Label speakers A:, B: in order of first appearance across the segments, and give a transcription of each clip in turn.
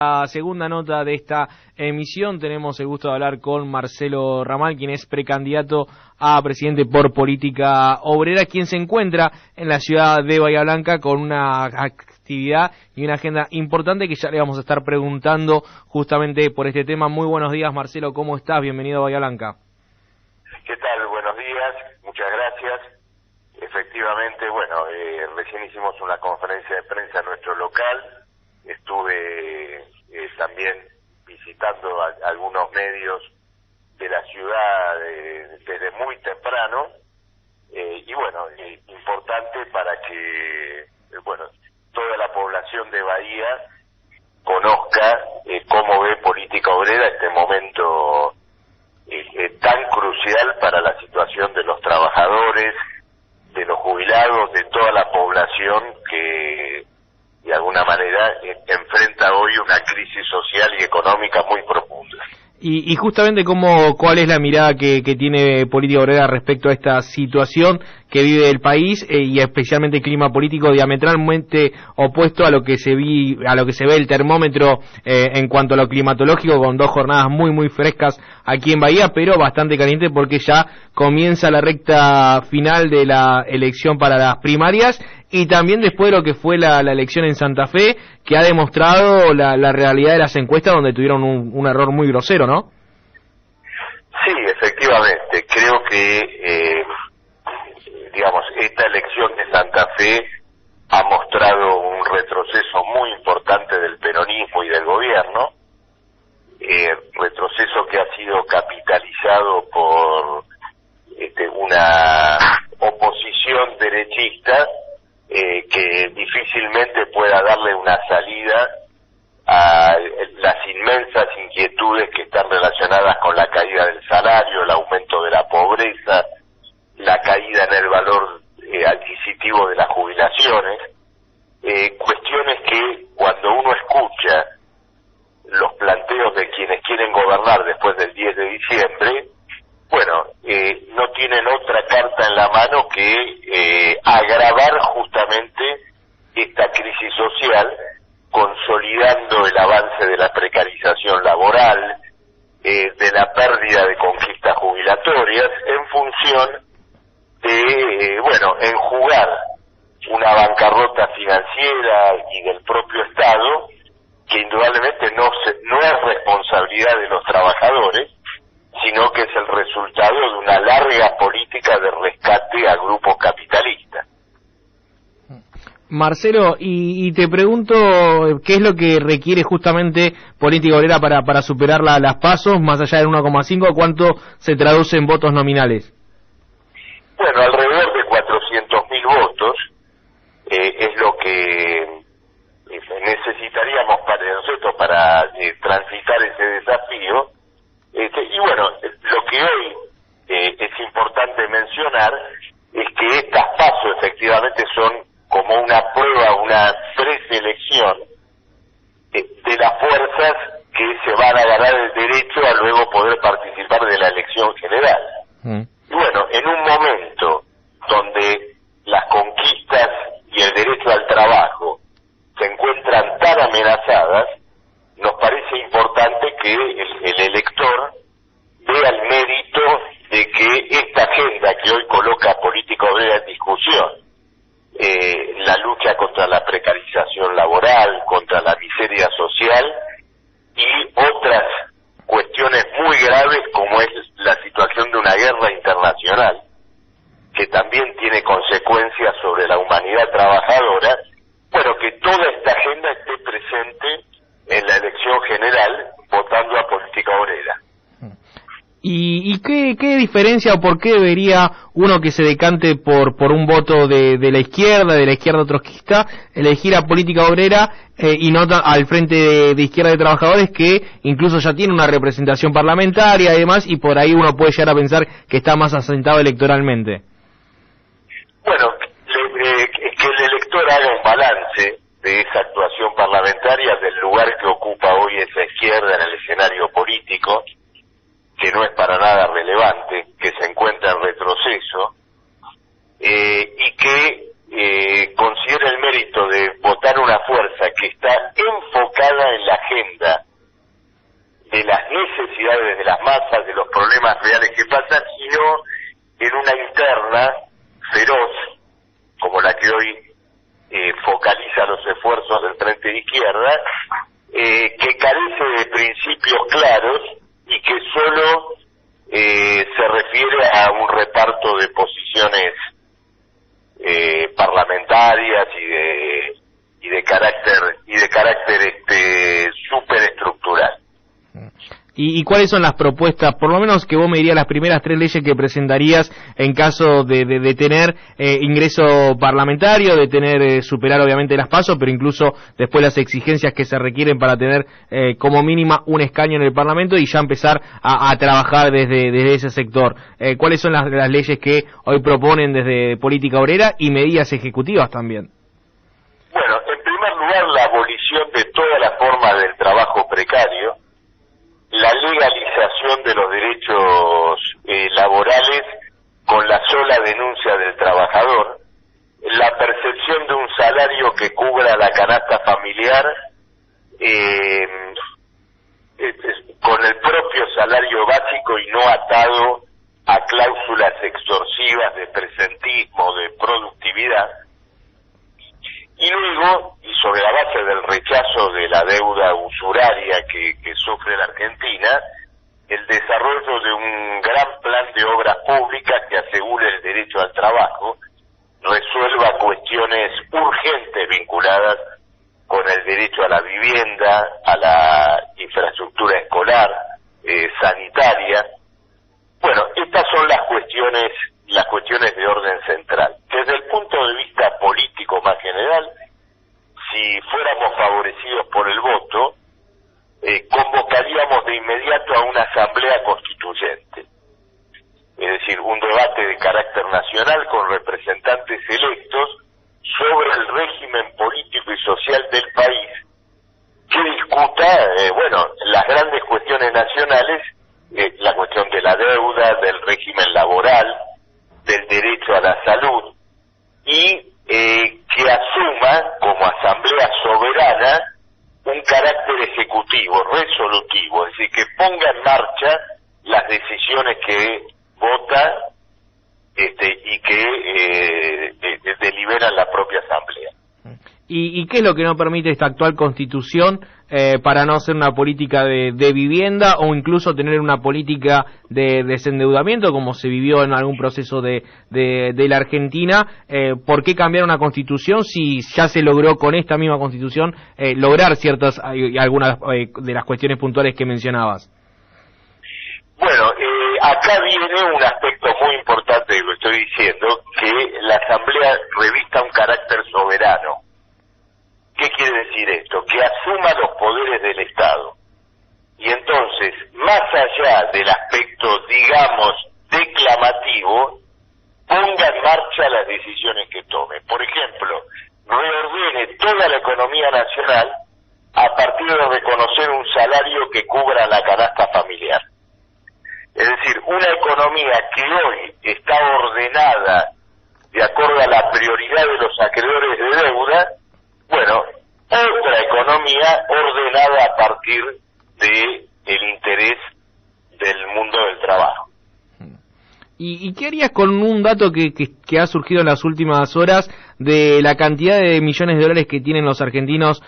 A: La segunda nota de esta emisión tenemos el gusto de hablar con Marcelo Ramal, quien es precandidato a presidente por Política Obrera, quien se encuentra en la ciudad de Bahía Blanca con una actividad y una agenda importante que ya le vamos a estar preguntando justamente por este tema. Muy buenos días, Marcelo, ¿cómo estás? Bienvenido a Bahía Blanca.
B: ¿Qué tal? Buenos días, muchas gracias. Efectivamente, recién hicimos una conferencia de prensa en nuestro local. Estuve también visitando algunos medios de la ciudad desde muy temprano importante para que toda la población de Bahía conozca cómo ve Política Obrera este momento tan crucial para la situación de los trabajadores, de los jubilados, de toda la población que de alguna manera enfrenta hoy una crisis social y económica muy profunda.
A: Y justamente ¿cuál es la mirada que tiene Política Obrera respecto a esta situación que vive el país y especialmente el clima político diametralmente opuesto a lo que se ve el termómetro en cuanto a lo climatológico, con 2 jornadas muy frescas aquí en Bahía, pero bastante caliente porque ya comienza la recta final de la elección para las primarias y también después de lo que fue la elección en Santa Fe, que ha demostrado la realidad de las encuestas donde tuvieron un error muy grosero, ¿no?
B: Sí, efectivamente. Creo que, esta elección de Santa Fe ha mostrado un retroceso muy importante del peronismo y del gobierno, retroceso que ha sido capitalizado por una oposición derechista que difícilmente pueda darle una salida a las inmensas inquietudes que están relacionadas con la caída del salario, el aumento de la pobreza, la caída en el valor adquisitivo de las jubilaciones, cuestiones que cuando uno escucha los planteos de quienes quieren gobernar después del 10 de diciembre, no tienen otra carta en la mano que agravar justamente esta crisis social, consolidando el avance de la precarización laboral, de la pérdida de conquistas jubilatorias, en función de, enjugar una bancarrota financiera y del propio Estado, que indudablemente no es responsabilidad de los trabajadores, sino que es el resultado de una larga política de rescate a grupos capitalistas.
A: Marcelo, y te pregunto, ¿qué es lo que requiere justamente Política Obrera para superar las PASO, más allá del 1,5, cuánto se traduce en votos nominales?
B: Alrededor de 400.000 votos es lo que necesitaríamos para transitar ese desafío. Lo que hoy es importante mencionar es que estas PASO efectivamente son como una prueba, una preselección de las fuerzas que se van a ganar el derecho a luego poder participar de la elección general. En un momento donde las conquistas y el derecho al trabajo se encuentran tan amenazadas, nos parece importante que el elector vea el mérito de que esta agenda que hoy coloca Política Obrera en discusión, la lucha contra la precarización laboral, contra la miseria social y otras cuestiones muy graves como es la situación de una guerra internacional, que también tiene consecuencias sobre la humanidad trabajadora, que toda esta agenda esté presente en la elección general votando a Política Obrera.
A: ¿Y qué diferencia o por qué debería uno que se decante por un voto de la izquierda trotskista, elegir a Política Obrera y no al Frente de Izquierda de Trabajadores, que incluso ya tiene una representación parlamentaria y demás, y por ahí uno puede llegar a pensar que está más asentado electoralmente?
B: Que el elector haga un balance de esa actuación parlamentaria, del lugar que ocupa hoy esa izquierda en el escenario político, que no es para nada relevante, que se encuentra en retroceso, y que considere el mérito de votar una fuerza que está enfocada en la agenda agenda de las necesidades de las masas, de los problemas reales que pasan, sino en una interna feroz, como la que hoy focaliza los esfuerzos del Frente de Izquierda, que carece de principios claros y que solo se refiere a un reparto de posiciones parlamentarias y de carácter superestructural.
A: ¿Y cuáles son las propuestas, por lo menos que vos me dirías, las primeras 3 leyes que presentarías en caso de tener ingreso parlamentario, de tener superar obviamente las PASO, pero incluso después las exigencias que se requieren para tener como mínima un escaño en el Parlamento y ya empezar a trabajar desde ese sector? ¿Cuáles son las leyes que hoy proponen desde Política Obrera y medidas ejecutivas también?
B: Bueno, en primer lugar, la abolición de todas las formas del trabajo precario, la legalización de los derechos laborales con la sola denuncia del trabajador, la percepción de un salario que cubra la canasta familiar con el propio salario básico y no atado a cláusulas extorsivas de presentismo, de productividad. Y luego, y sobre la base del rechazo de la deuda usuraria que sufre la Argentina, el desarrollo de un gran plan de obras públicas que asegure el derecho al trabajo, resuelva cuestiones urgentes vinculadas con el derecho a la vivienda, a la infraestructura escolar, sanitaria. Bueno, estas son las cuestiones de orden central. Desde el punto de vista político más general, si fuéramos favorecidos por el voto, convocaríamos de inmediato a una asamblea constituyente, es decir, un debate de carácter nacional con representantes electos sobre el régimen político y social del país, que discuta, las grandes cuestiones nacionales, la cuestión de la deuda, del régimen laboral, del derecho a la salud, y que asuma como asamblea soberana un carácter ejecutivo, resolutivo, es decir, que ponga en marcha las decisiones que vota y que deliberan la propia asamblea.
A: ¿Y qué es lo que no permite esta actual Constitución para no hacer una política de vivienda o incluso tener una política de desendeudamiento como se vivió en algún proceso de la Argentina? ¿Por qué cambiar una Constitución si ya se logró con esta misma Constitución lograr algunas de las cuestiones puntuales que mencionabas?
B: Bueno, acá viene un aspecto muy importante de lo que estoy diciendo, que la Asamblea revista un carácter soberano. ¿Qué quiere decir esto? Que asuma los poderes del Estado. Y entonces, más allá del aspecto, digamos, declamativo, ponga en marcha las decisiones que tome. Por ejemplo, reordene toda la economía nacional a partir de reconocer un salario que cubra la canasta familiar. Es decir, una economía que hoy está ordenada de acuerdo a la prioridad de los acreedores de deuda, otra economía ordenada a partir del interés del mundo del trabajo.
A: ¿Y qué harías con un dato que ha surgido en las últimas horas de la cantidad de millones de dólares que tienen los argentinos,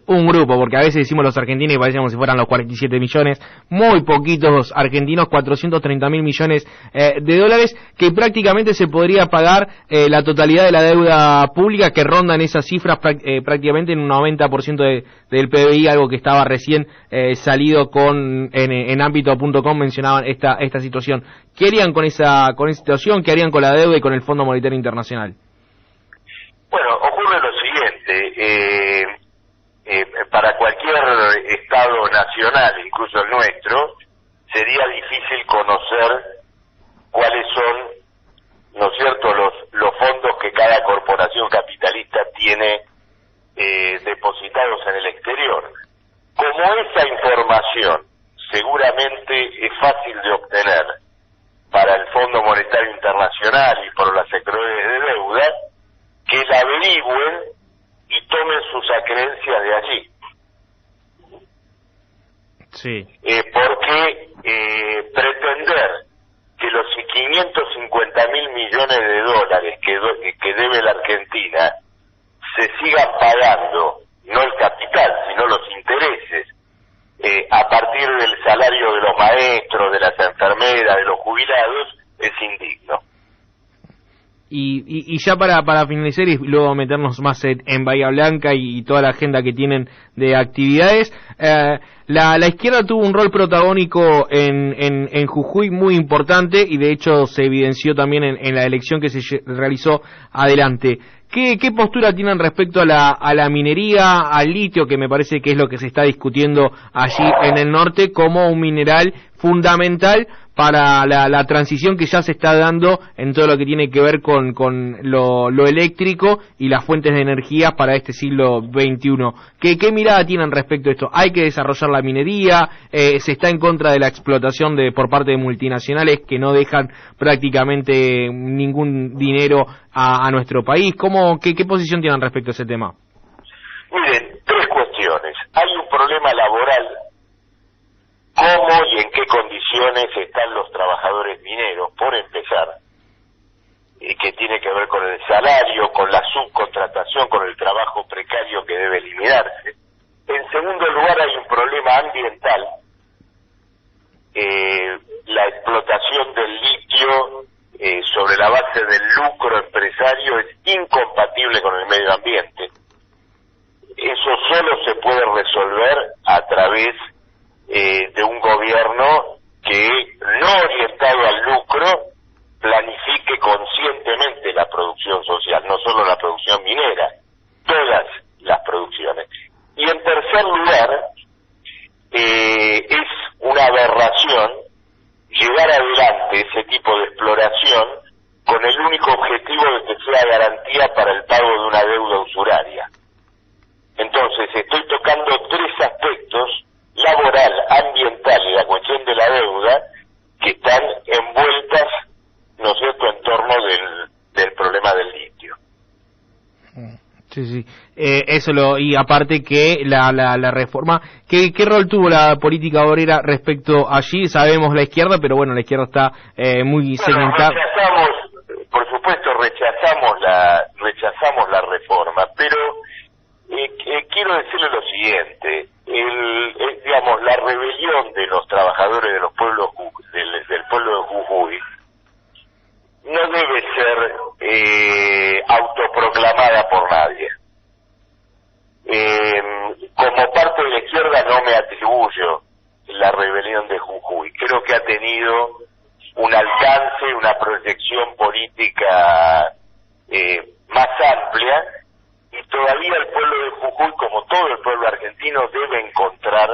A: un grupo, porque a veces decimos los argentinos y parece como si fueran los 47 millones, muy poquitos argentinos, 430.000 millones de dólares, que prácticamente se podría pagar la totalidad de la deuda pública, que rondan esas cifras prácticamente en un 90% del PBI, algo que estaba recién salido en ámbito.com, mencionaban esta situación. ¿Qué harían con esa situación? ¿Qué harían con la deuda y con el Fondo Monetario Internacional?
B: Bueno, ocurre lo siguiente, para cualquier Estado nacional, incluso el nuestro, sería difícil conocer cuáles son, ¿no es cierto?, los fondos que cada corporación capitalista tiene depositados en el exterior. Como esa información seguramente es fácil de obtener para el Fondo Monetario Internacional y por los acreedores de deuda, que la averigüen y tomen sus acreencias de allí.
A: Sí.
B: Porque pretender que los 550.000 millones de dólares que debe la Argentina se sigan pagando, no el capital, sino los intereses, a partir del salario de los maestros, de las enfermeras, de los jubilados, es indigno.
A: Y ya para finalizar y luego meternos más en Bahía Blanca y toda la agenda que tienen de actividades, la izquierda tuvo un rol protagónico en Jujuy muy importante y de hecho se evidenció también en la elección que se realizó adelante. ¿Qué postura tienen respecto a la minería, al litio, que me parece que es lo que se está discutiendo allí en el norte como un mineral fundamental para la transición que ya se está dando en todo lo que tiene que ver con lo eléctrico y las fuentes de energía para este siglo XXI? ¿Qué mirada tienen respecto a esto? ¿Hay que desarrollar la minería? ¿Se está en contra de la explotación por parte de multinacionales que no dejan prácticamente ningún dinero a nuestro país? ¿Qué posición tienen respecto a ese tema?
B: Miren, tres cuestiones. Hay un problema laboral. ¿Cómo y en qué condiciones están los trabajadores mineros? Por empezar, que tiene que ver con el salario, con la subcontratación, con el trabajo precario que debe eliminarse. En segundo lugar, hay un problema ambiental. La explotación del litio sobre la base del lucro empresario es incompatible con el medio ambiente. Eso solo se puede resolver a través de un gobierno que, no orientado al lucro, planifique conscientemente la producción social, no solo la producción minera, todas las producciones. Y en tercer lugar, es una aberración llevar adelante ese tipo de exploración con el único objetivo de que sea garantía para el pago de una deuda usuraria. Entonces, estoy tocando tres aspectos: laboral, ambiental y la cuestión de la deuda, que están envueltas, ¿no es cierto?, en torno del problema del litio.
A: Sí. Y aparte que la reforma, ¿qué rol tuvo la política obrera respecto allí? Sabemos la izquierda, pero bueno, la izquierda está muy segmentada.
B: Por supuesto, rechazamos la reforma, pero quiero decirle lo siguiente: la rebelión de los trabajadores de los pueblos del pueblo de Jujuy no debe ser autoproclamada por nadie. Como parte de la izquierda no me atribuyo la rebelión de Jujuy. Creo que ha tenido un alcance, una proyección política más amplia, y todavía el pueblo de Jujuy, como todo el pueblo argentino, debe encontrar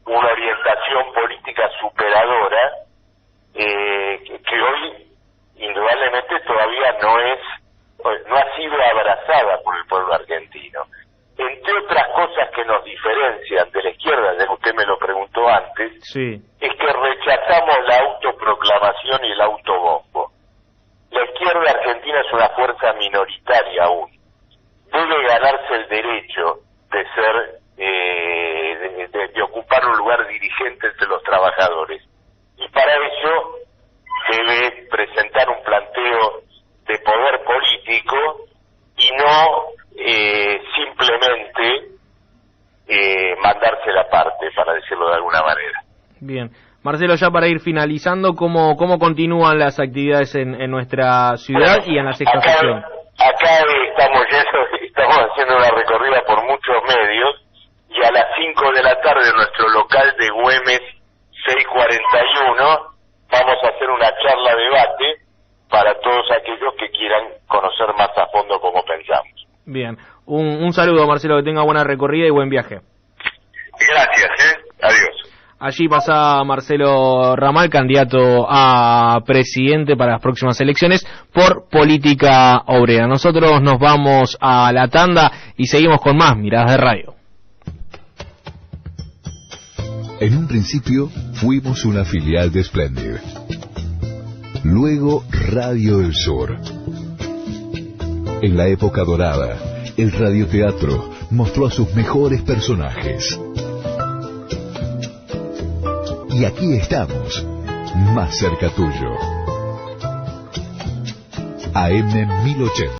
B: una orientación política superadora que hoy indudablemente todavía no ha sido abrazada por el pueblo argentino. Entre otras cosas que nos diferencian de la izquierda, ya que usted me lo preguntó antes,
A: sí,
B: es que rechazamos la autoproclamación y el autobombo. La izquierda argentina es una fuerza minoritaria aún. Debe ganarse el derecho de ser, de ocupar un lugar dirigente entre los trabajadores. Y para ello debe presentar un planteo de poder político y no simplemente mandarse la parte, para decirlo de alguna manera.
A: Bien. Marcelo, ya para ir finalizando, ¿cómo continúan las actividades en nuestra ciudad y en la sexta sesión?
B: Acá estamos haciendo una recorrida por muchos medios, y a las 5 de la tarde en nuestro local de Güemes 641 vamos a hacer una charla debate para todos aquellos que quieran conocer más a fondo cómo pensamos.
A: Bien, un saludo, Marcelo, que tenga buena recorrida y buen viaje.
B: Gracias, adiós.
A: Allí pasa Marcelo Ramal, candidato a presidente para las próximas elecciones por Política Obrera. Nosotros nos vamos a la tanda y seguimos con más Miradas de Radio.
C: En un principio fuimos una filial de Splendid. Luego Radio del Sur. En la época dorada, el radioteatro mostró a sus mejores personajes. Y aquí estamos, más cerca tuyo. AM 1080.